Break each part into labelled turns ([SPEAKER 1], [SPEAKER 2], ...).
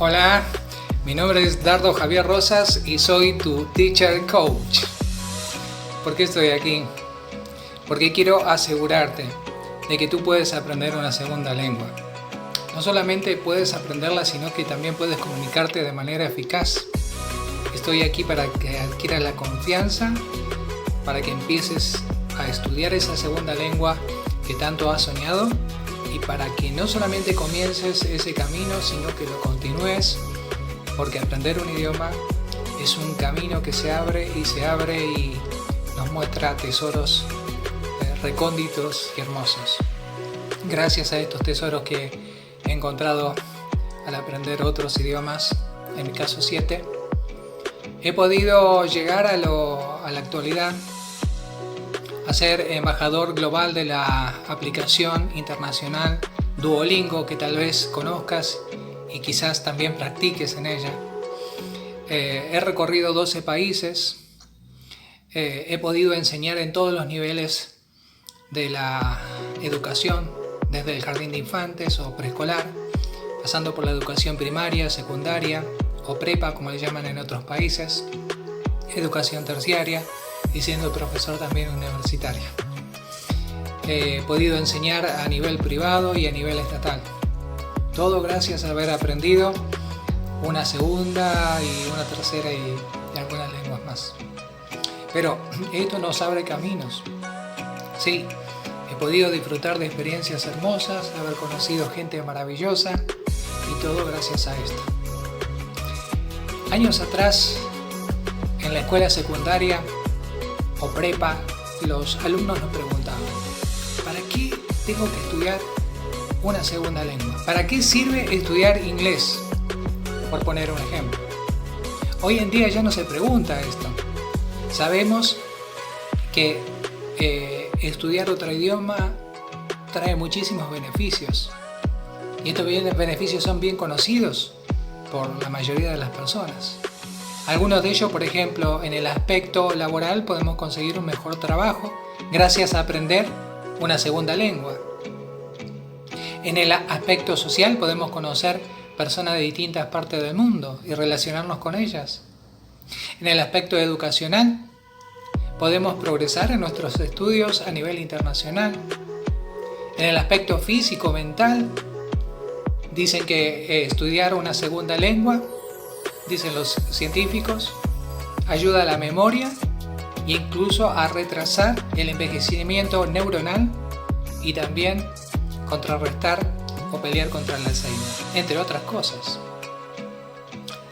[SPEAKER 1] Hola, mi nombre es Dardo Javier Rosas y soy tu Teacher Coach. ¿Por qué estoy aquí? Porque quiero asegurarte de que tú puedes aprender una segunda lengua. No solamente puedes aprenderla, sino que también puedes comunicarte de manera eficaz. Estoy aquí para que adquieras la confianza, para que empieces a estudiar esa segunda lengua que tanto has soñado y para que no solamente comiences ese camino, sino que lo continúes, porque aprender un idioma es un camino que se abre y nos muestra tesoros recónditos y hermosos. Gracias a estos tesoros que he encontrado al aprender otros idiomas, en mi caso 7, he podido llegar a la actualidad a ser embajador global de la aplicación internacional Duolingo, que tal vez conozcas y quizás también practiques en ella. He recorrido 12 países, he podido enseñar en todos los niveles de la educación, desde el jardín de infantes o preescolar, pasando por la educación primaria, secundaria o prepa, como le llaman en otros países, educación terciaria y siendo profesor también universitario. He podido enseñar a nivel privado y a nivel estatal. Todo gracias a haber aprendido una segunda y una tercera y algunas lenguas más. Pero esto nos abre caminos. Sí, he podido disfrutar de experiencias hermosas, haber conocido gente maravillosa y todo gracias a esto. Años atrás, en la escuela secundaria o prepa, los alumnos nos preguntaban: ¿para qué tengo que estudiar una segunda lengua? ¿Para qué sirve estudiar inglés? Por poner un ejemplo. Hoy en día ya no se pregunta esto. Sabemos que estudiar otro idioma trae muchísimos beneficios. Y estos beneficios son bien conocidos por la mayoría de las personas. Algunos de ellos, por ejemplo, en el aspecto laboral podemos conseguir un mejor trabajo gracias a aprender una segunda lengua. En el aspecto social podemos conocer personas de distintas partes del mundo y relacionarnos con ellas. En el aspecto educacional podemos progresar en nuestros estudios a nivel internacional. En el aspecto físico-mental dicen que estudiar una segunda lengua, dicen los científicos, ayuda a la memoria e incluso a retrasar el envejecimiento neuronal y también contrarrestar o pelear contra el Alzheimer, entre otras cosas.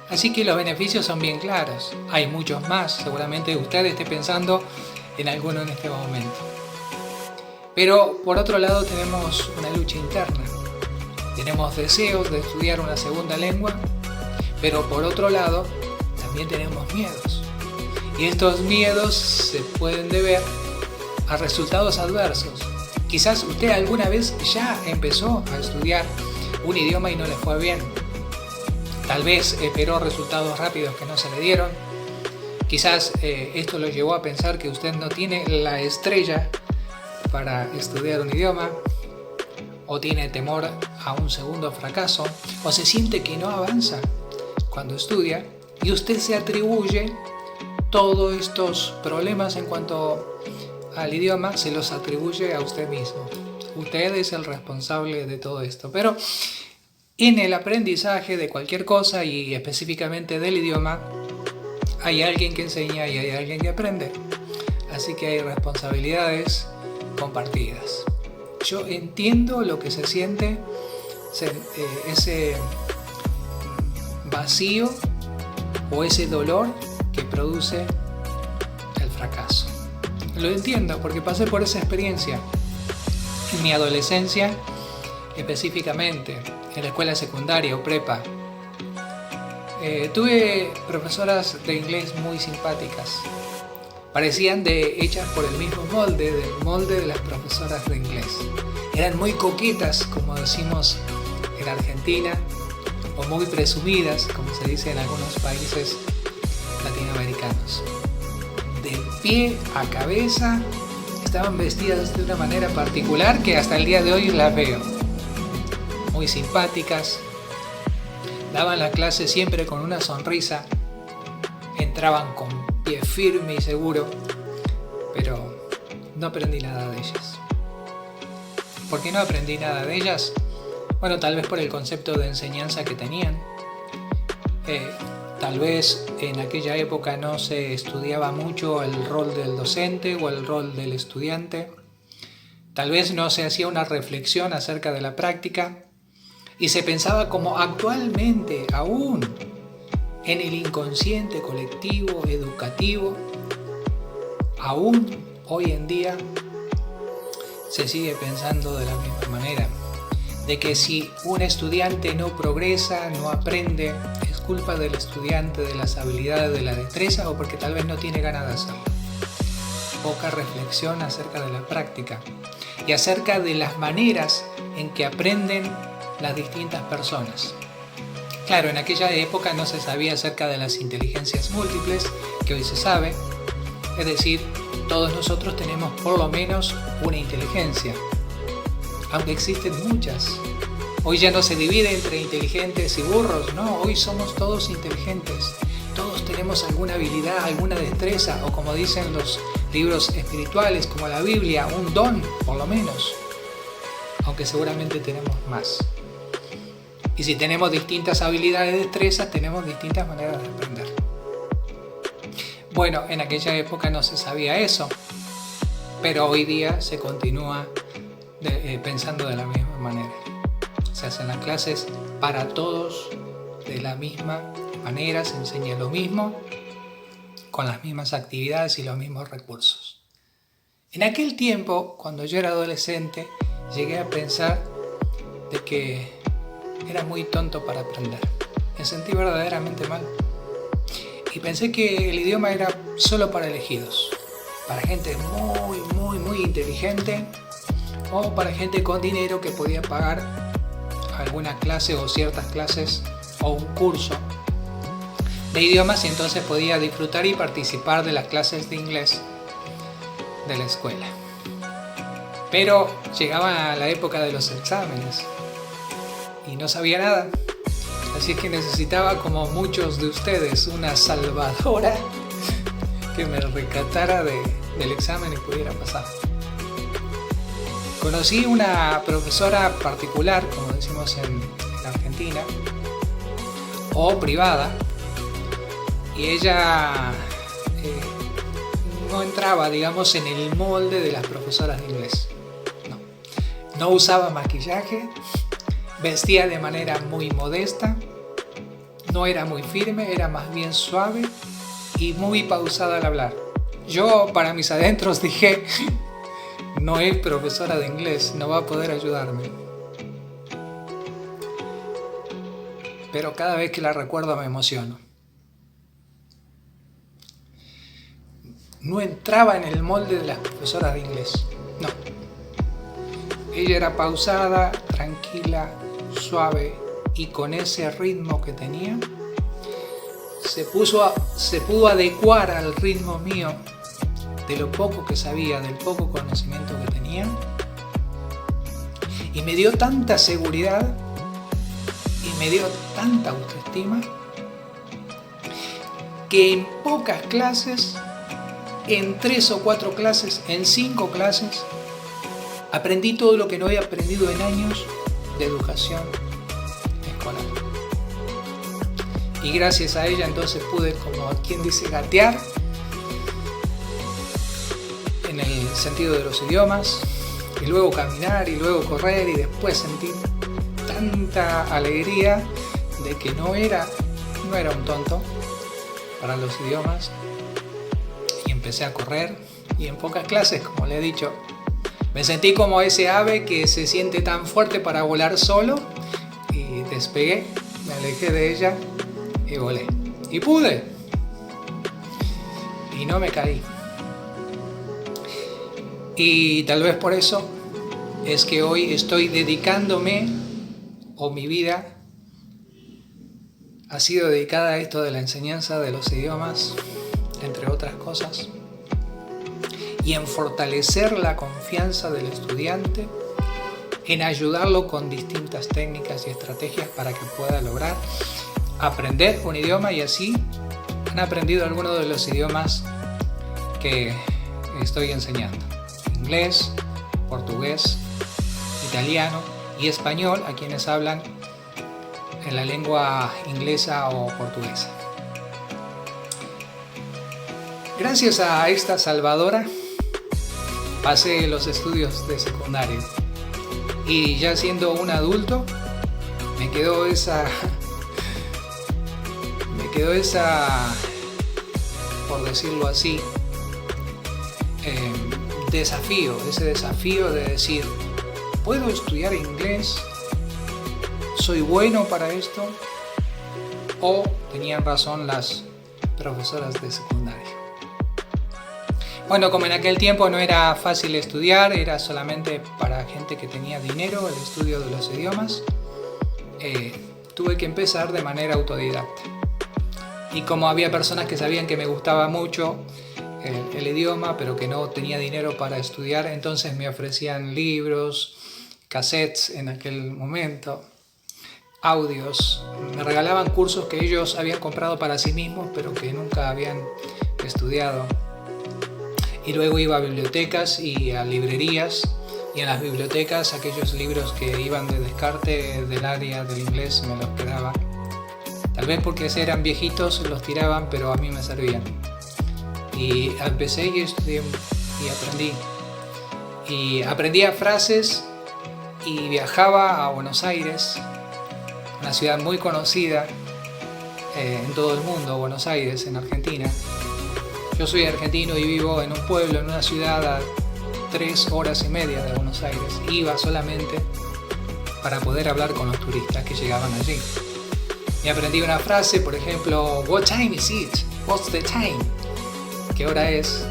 [SPEAKER 1] Así que los beneficios son bien claros. Hay muchos más, seguramente usted esté pensando en alguno en este momento. Pero por otro lado tenemos una lucha interna. Tenemos deseos de estudiar una segunda lengua, pero por otro lado también tenemos miedos. Y estos miedos se pueden deber a resultados adversos. Quizás usted alguna vez ya empezó a estudiar un idioma y no le fue bien. Tal vez esperó resultados rápidos que no se le dieron. Quizás esto lo llevó a pensar que usted no tiene la estrella para estudiar un idioma, o tiene temor a un segundo fracaso, o se siente que no avanza cuando estudia, y usted se atribuye todos estos problemas en cuanto al idioma, se los atribuye a usted mismo. Usted es el responsable de todo esto. Pero en el aprendizaje de cualquier cosa y específicamente del idioma, hay alguien que enseña y hay alguien que aprende. Así que hay responsabilidades compartidas. Yo entiendo lo que se siente, ese vacío o ese dolor que produce el fracaso. Lo entiendo porque pasé por esa experiencia en mi adolescencia, específicamente en la escuela secundaria o prepa. Tuve profesoras de inglés muy simpáticas. Parecían hechas por el mismo molde, del molde de las profesoras de inglés. Eran muy coquetas, como decimos en Argentina, o muy presumidas, como se dice en algunos países latinoamericanos. De pie a cabeza, estaban vestidas de una manera particular que hasta el día de hoy las veo. Muy simpáticas, daban la clase siempre con una sonrisa, entraban con pie firme y seguro, pero no aprendí nada de ellas. ¿Por qué no aprendí nada de ellas? Bueno, tal vez por el concepto de enseñanza que tenían. Tal vez en aquella época no se estudiaba mucho el rol del docente o el rol del estudiante. Tal vez no se hacía una reflexión acerca de la práctica y se pensaba como actualmente aún en el inconsciente colectivo educativo, aún hoy en día se sigue pensando de la misma manera, de que si un estudiante no progresa, no aprende, es culpa del estudiante, de las habilidades, de la destreza o porque tal vez no tiene ganas de hacerlo. Poca reflexión acerca de la práctica y acerca de las maneras en que aprenden las distintas personas. Claro, en aquella época no se sabía acerca de las inteligencias múltiples, que hoy se sabe, es decir, todos nosotros tenemos por lo menos una inteligencia, aunque existen muchas. Hoy ya no se divide entre inteligentes y burros, no, hoy somos todos inteligentes, todos tenemos alguna habilidad, alguna destreza, o como dicen los libros espirituales como la Biblia, un don por lo menos, aunque seguramente tenemos más. Y si tenemos distintas habilidades y destrezas, tenemos distintas maneras de aprender. Bueno, en aquella época no se sabía eso, pero hoy día se continúa pensando de la misma manera. Se hacen las clases para todos de la misma manera, se enseña lo mismo, con las mismas actividades y los mismos recursos. En aquel tiempo, cuando yo era adolescente, llegué a pensar de que era muy tonto para aprender. Me sentí verdaderamente mal. Y pensé que el idioma era solo para elegidos, para gente muy inteligente o para gente con dinero que podía pagar alguna clase o ciertas clases o un curso de idiomas y entonces podía disfrutar y participar de las clases de inglés de la escuela. Pero llegaba la época de los exámenes y no sabía nada, así que necesitaba, como muchos de ustedes, una salvadora que me rescatara del examen y pudiera pasar. Conocí una profesora particular, como decimos en Argentina, o privada, y ella no entraba, digamos, en el molde de las profesoras de inglés. No usaba maquillaje, vestía de manera muy modesta, no era muy firme, era más bien suave y muy pausada al hablar. Yo, para mis adentros, dije, no es profesora de inglés, no va a poder ayudarme. Pero cada vez que la recuerdo me emociono. No entraba en el molde de las profesoras de inglés, no. Ella era pausada, tranquila, suave y con ese ritmo que tenía, se pudo adecuar al ritmo mío de lo poco que sabía, del poco conocimiento que tenía, y me dio tanta seguridad y me dio tanta autoestima que en pocas clases, en 3 o 4 clases, en 5 clases, aprendí todo lo que no había aprendido en años de educación escolar. Y gracias a ella entonces pude, como quien dice, gatear en el sentido de los idiomas, y luego caminar, y luego correr, y después sentir tanta alegría de que no era un tonto para los idiomas, y empecé a correr, y en pocas clases, como le he dicho, me sentí como ese ave que se siente tan fuerte para volar solo, y despegué, me alejé de ella y volé. Y pude. Y no me caí. Y tal vez por eso es que hoy estoy dedicándome, o mi vida ha sido dedicada a esto de la enseñanza de los idiomas, entre otras cosas, y en fortalecer la confianza del estudiante en ayudarlo con distintas técnicas y estrategias para que pueda lograr aprender un idioma, y así han aprendido algunos de los idiomas que estoy enseñando: inglés, portugués, italiano y español a quienes hablan en la lengua inglesa o portuguesa. Gracias a esta salvadora pasé los estudios de secundaria, y ya siendo un adulto me quedó esa, por decirlo así, ese desafío de decir: ¿puedo estudiar inglés? ¿Soy bueno para esto? ¿O tenían razón las profesoras de secundaria? Bueno, como en aquel tiempo no era fácil estudiar, era solamente para gente que tenía dinero el estudio de los idiomas, tuve que empezar de manera autodidacta. Y como había personas que sabían que me gustaba mucho el idioma, pero que no tenía dinero para estudiar, entonces me ofrecían libros, cassettes en aquel momento, audios, me regalaban cursos que ellos habían comprado para sí mismos, pero que nunca habían estudiado. Y luego iba a bibliotecas y a librerías, y en las bibliotecas aquellos libros que iban de descarte del área del inglés me los quedaba. Tal vez porque eran viejitos los tiraban, pero a mí me servían. Y empecé y estudié y aprendí. Y aprendía frases y viajaba a Buenos Aires, una ciudad muy conocida en todo el mundo, Buenos Aires, en Argentina. Yo soy argentino y vivo en un pueblo, en una ciudad a 3 horas y media de Buenos Aires. Iba solamente para poder hablar con los turistas que llegaban allí. Y aprendí una frase, por ejemplo: "What time is it? What's the time?" ¿Qué hora es?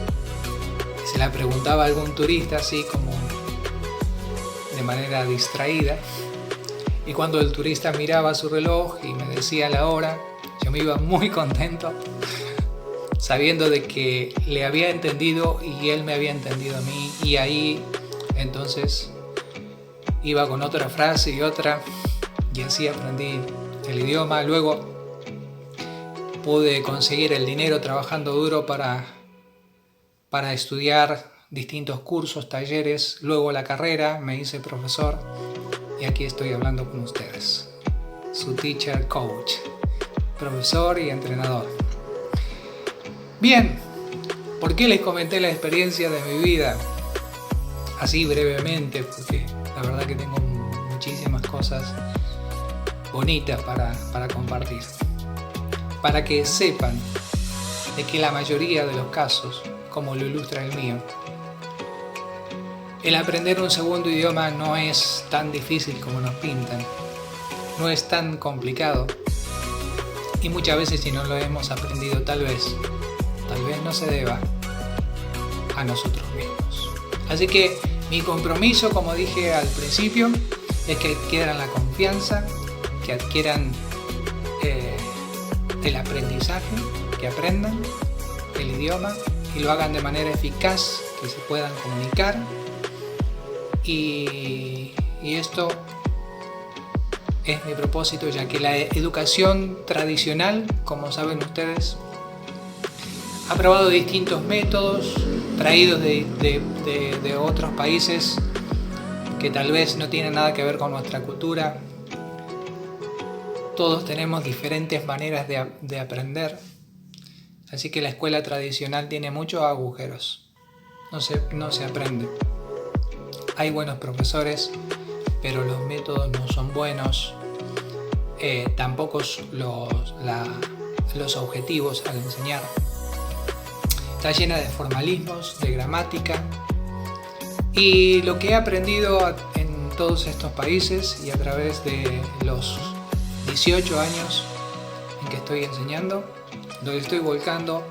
[SPEAKER 1] Y se la preguntaba a algún turista así como de manera distraída. Y cuando el turista miraba su reloj y me decía la hora, yo me iba muy contento, sabiendo de que le había entendido y él me había entendido a mí. Y ahí entonces iba con otra frase y otra, y así aprendí el idioma. Luego pude conseguir el dinero trabajando duro para estudiar distintos cursos, talleres. Luego la carrera, me hice profesor y aquí estoy hablando con ustedes, su teacher coach, profesor y entrenador. Bien, ¿por qué les comenté la experiencia de mi vida? Así brevemente, porque la verdad que tengo muchísimas cosas bonitas para compartir. Para que sepan de que la mayoría de los casos, como lo ilustra el mío, el aprender un segundo idioma no es tan difícil como nos pintan, no es tan complicado, y muchas veces si no lo hemos aprendido tal vez no se deba a nosotros mismos. Así que mi compromiso, como dije al principio, es que adquieran la confianza, que adquieran el aprendizaje, que aprendan el idioma y lo hagan de manera eficaz, que se puedan comunicar. Y esto es mi propósito, ya que la educación tradicional, como saben ustedes, ha probado distintos métodos traídos de otros países que tal vez no tienen nada que ver con nuestra cultura. Todos tenemos diferentes maneras de aprender, así que la escuela tradicional tiene muchos agujeros, no se aprende. Hay buenos profesores, pero los métodos no son buenos, tampoco los objetivos al enseñar. Está llena de formalismos, de gramática, y lo que he aprendido en todos estos países y a través de los 18 años en que estoy enseñando, lo estoy volcando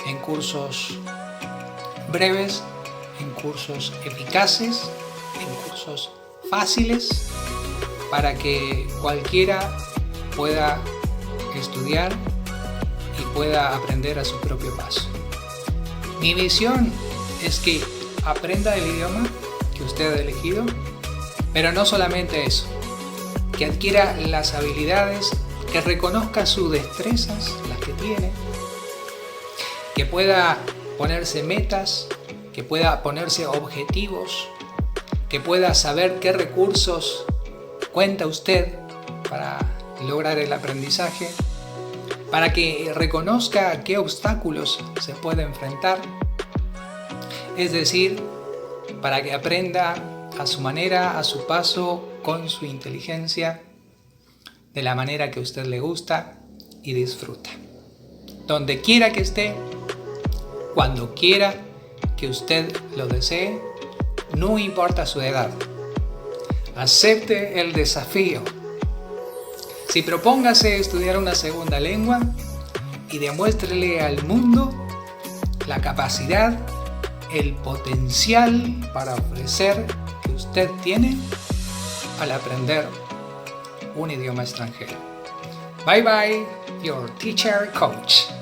[SPEAKER 1] en cursos breves, en cursos eficaces, en cursos fáciles, para que cualquiera pueda estudiar y pueda aprender a su propio paso. Mi misión es que aprenda el idioma que usted ha elegido, Pero no solamente eso, que adquiera las habilidades, que reconozca sus destrezas, las que tiene, que pueda ponerse metas, que pueda ponerse objetivos, que pueda saber qué recursos cuenta usted para lograr el aprendizaje, para que reconozca qué obstáculos se puede enfrentar, es decir, para que aprenda a su manera, a su paso, con su inteligencia, de la manera que a usted le gusta y disfruta. Donde quiera que esté, cuando quiera que usted lo desee, no importa su edad. Acepte el desafío. Si propóngase estudiar una segunda lengua y demuéstrele al mundo la capacidad, el potencial para ofrecer que usted tiene al aprender un idioma extranjero. Bye bye, your teacher coach.